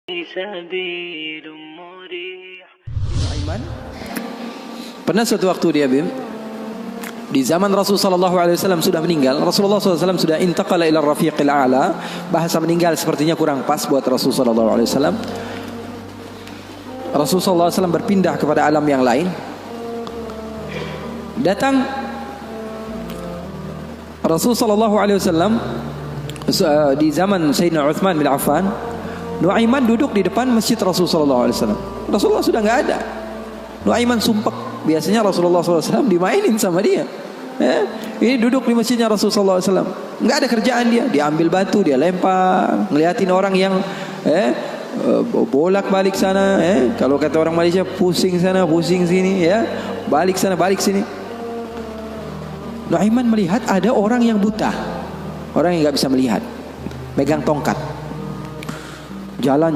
Aiman pernah suatu waktu dia di zaman Rasulullah SAW sudah meninggal. Rasulullah SAW sudah intaqala ila rafiqil a'la. Bahasa meninggal sepertinya kurang pas buat Rasulullah SAW. Rasulullah SAW berpindah kepada alam yang lain. Datang Rasulullah SAW di zaman Sayyidina Uthman bin Affan. Nuaiman duduk di depan masjid Rasulullah SAW. Rasulullah sudah nggak ada. Nuaiman sumpek. Biasanya Rasulullah SAW dimainin sama dia. Ini duduk di masjidnya Rasulullah SAW. Nggak ada kerjaan dia. Dia ambil batu, dia lempar, ngeliatin orang yang bolak balik sana. Kalau kata orang Malaysia, pusing sana, pusing sini, balik sana, balik sini. Nuaiman melihat ada orang yang buta, orang yang nggak bisa melihat, megang tongkat. Jalan,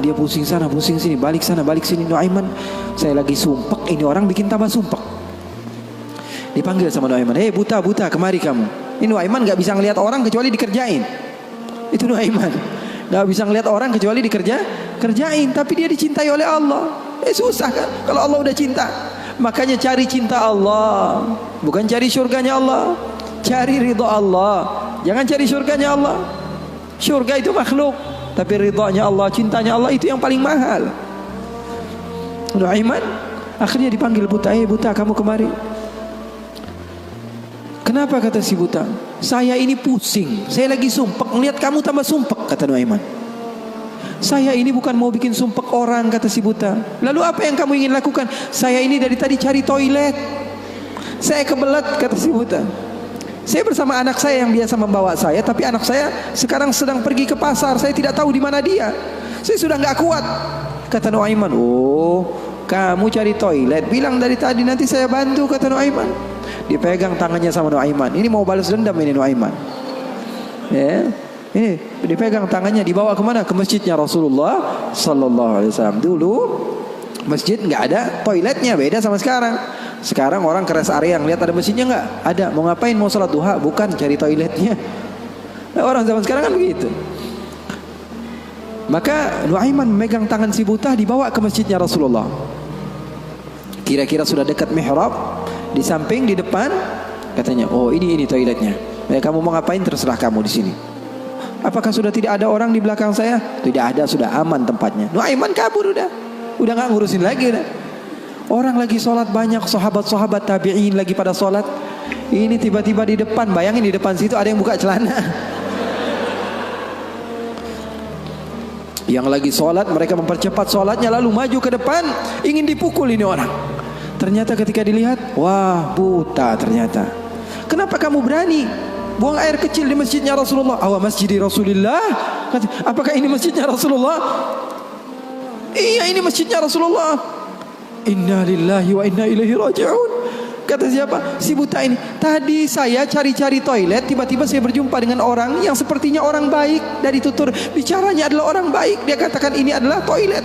dia pusing sana, pusing sini, balik sana, balik sini. Nuaiman, saya lagi sumpek, ini orang bikin tambah sumpek. Dipanggil sama Nuaiman, hei buta, kemari kamu. Ini Nuaiman gak bisa ngelihat orang kecuali dikerjain. Itu Nuaiman, gak bisa ngelihat orang kecuali kerjain. Tapi dia dicintai oleh Allah. Susah kan, kalau Allah udah cinta. Makanya cari cinta Allah, bukan cari surganya Allah. Cari ridha Allah, jangan cari surganya Allah. Surga itu makhluk, tapi ridhanya Allah, cintanya Allah itu yang paling mahal. Nuaiman akhirnya dipanggil buta, buta kamu kemari. Kenapa kata si buta? Saya ini pusing, saya lagi sumpek, ngelihat kamu tambah sumpek, kata Nuaiman. Saya ini bukan mau bikin sumpek orang, kata si buta. Lalu apa yang kamu ingin lakukan? Saya ini dari tadi cari toilet, saya kebelet, kata si buta. Saya bersama anak saya yang biasa membawa saya, tapi anak saya sekarang sedang pergi ke pasar. Saya tidak tahu di mana dia. Saya sudah nggak kuat. Kata Nuaiman, oh kamu cari toilet, bilang dari tadi nanti saya bantu, kata Nuaiman. Dipegang tangannya sama Nuaiman. Ini mau balas dendam ini Nuaiman. Ini dipegang tangannya, dibawa kemana? Ke masjidnya Rasulullah Sallallahu Alaihi Wasallam. Dulu masjid nggak ada toiletnya, beda sama sekarang. Sekarang orang ke rest area ngeliat ada masjidnya nggak? Ada. Mau ngapain? Mau sholat duha? Bukan, cari toiletnya. Orang zaman sekarang kan begitu. Maka Nuaiman memegang tangan si buta, dibawa ke masjidnya Rasulullah. Kira-kira sudah dekat mihrab, di samping, di depan, katanya, oh ini toiletnya. Kamu mau ngapain? Terserah kamu di sini. Apakah sudah tidak ada orang di belakang saya? Tidak ada, sudah aman tempatnya. Nuaiman kabur udah nggak ngurusin lagi udah. Orang lagi sholat banyak, sahabat-sahabat tabi'in lagi pada sholat. Ini tiba-tiba di depan, bayangin di depan situ ada yang buka celana. Yang lagi sholat, mereka mempercepat sholatnya, lalu maju ke depan, ingin dipukul ini orang. Ternyata ketika dilihat, wah buta ternyata. Kenapa kamu berani buang air kecil di masjidnya Rasulullah? Awa masjidi Rasulullah. Apakah ini masjidnya Rasulullah? Iya, ini masjidnya Rasulullah. Inna lillahi wa inna ilaihi raji'un. Kata siapa? Si buta ini. Tadi saya cari-cari toilet, tiba-tiba saya berjumpa dengan orang yang sepertinya orang baik. Dari tutur bicaranya adalah orang baik. Dia katakan ini adalah toilet,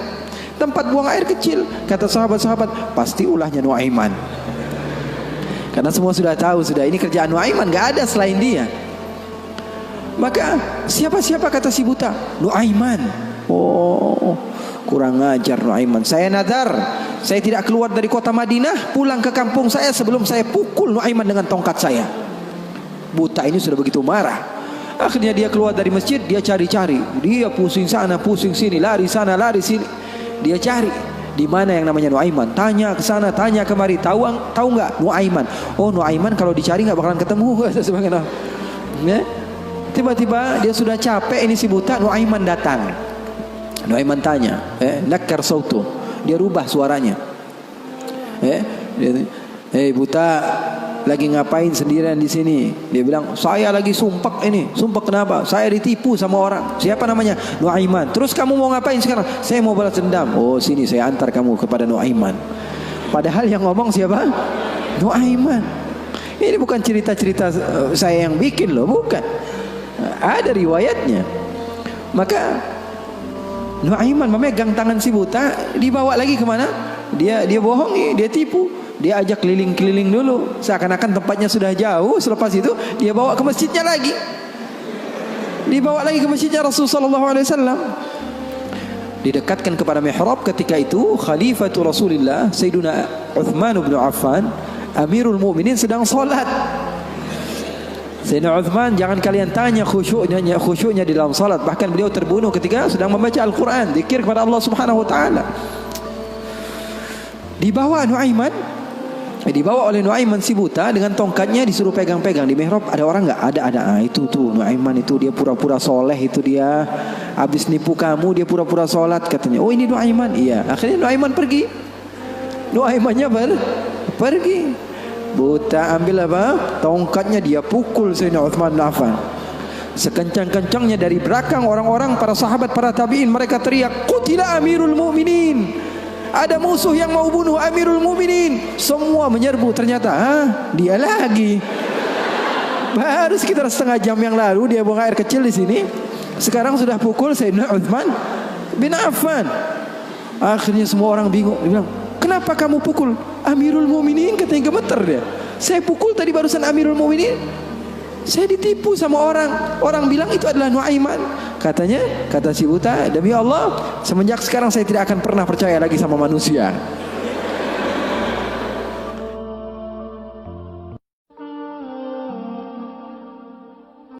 tempat buang air kecil. Kata sahabat-sahabat, pasti ulahnya Nuaiman. Karena semua sudah tahu, sudah ini kerjaan Nuaiman, gak ada selain dia. Maka siapa-siapa kata si buta? Nuaiman. Oh, kurang ajar Nuaiman. Saya nadar, saya tidak keluar dari kota Madinah, pulang ke kampung saya sebelum saya pukul Nuaiman dengan tongkat saya. Buta ini sudah begitu marah. Akhirnya dia keluar dari masjid, dia cari-cari. Dia pusing sana, pusing sini, lari sana, lari sini. Dia cari di mana yang namanya Nuaiman. Tanya ke sana, tanya kemari. Tahu nggak Nuaiman? Oh Nuaiman kalau dicari nggak bakalan ketemu. Tiba-tiba dia sudah capek ini si buta. Nuaiman datang. Nuaiman tanya, nakar sautu. Dia rubah suaranya. Buta, lagi ngapain sendirian di sini? Dia bilang, saya lagi sumpek ini. Sumpek kenapa? Saya ditipu sama orang. Siapa namanya? Nuaiman. Terus kamu mau ngapain sekarang? Saya mau balas dendam. Oh sini saya antar kamu kepada Nuaiman. Padahal yang ngomong siapa? Nuaiman. Ini bukan cerita-cerita saya yang bikin loh, bukan. Ada riwayatnya. Maka Nuaiman memegang tangan si buta, dibawa lagi kemana? Dia bohongi, dia tipu. Dia ajak keliling-keliling dulu, seakan-akan tempatnya sudah jauh. Selepas itu dia bawa ke masjidnya lagi. Dibawa lagi ke masjidnya Rasulullah SAW. didekatkan kepada mihrab. Ketika itu Khalifatul Rasulullah Sayyiduna Uthman bin Affan Amirul Mukminin sedang salat. Sayyidina Uthman, jangan kalian tanya khusyuknya di dalam salat, bahkan beliau terbunuh ketika sedang membaca Al-Quran, zikir kepada Allah Subhanahu wa taala. Dibawa oleh Nuaiman si buta dengan tongkatnya, disuruh pegang-pegang di mihrab. Ada orang enggak? Ada. Itu tuh Nuaiman itu, dia pura-pura soleh, itu dia habis nipu kamu, dia pura-pura salat katanya. Oh, ini Nuaiman. Iya. Akhirnya Nuaiman pergi. Nuaimannya pergi. Buta ambil apa? Tongkatnya, dia pukul Sayyidina Uthman bin Affan. Sekencang-kencangnya dari belakang orang-orang, para sahabat, para tabi'in, mereka teriak, "Qutila Amirul Mukminin." Ada musuh yang mau bunuh Amirul Mukminin. Semua menyerbu. Ternyata dia lagi. Baru sekitar setengah jam yang lalu dia buang air kecil di sini. Sekarang sudah pukul Sayyidina Uthman bin Affan. Akhirnya semua orang bingung. Dia bilang, "Kenapa kamu pukul Amirul Mukminin?" Katanya gemeter dia. "Saya pukul tadi barusan Amirul Mukminin. Saya ditipu sama orang. Orang bilang itu adalah Nuaiman." Kata si buta, "Demi Allah, semenjak sekarang saya tidak akan pernah percaya lagi sama manusia."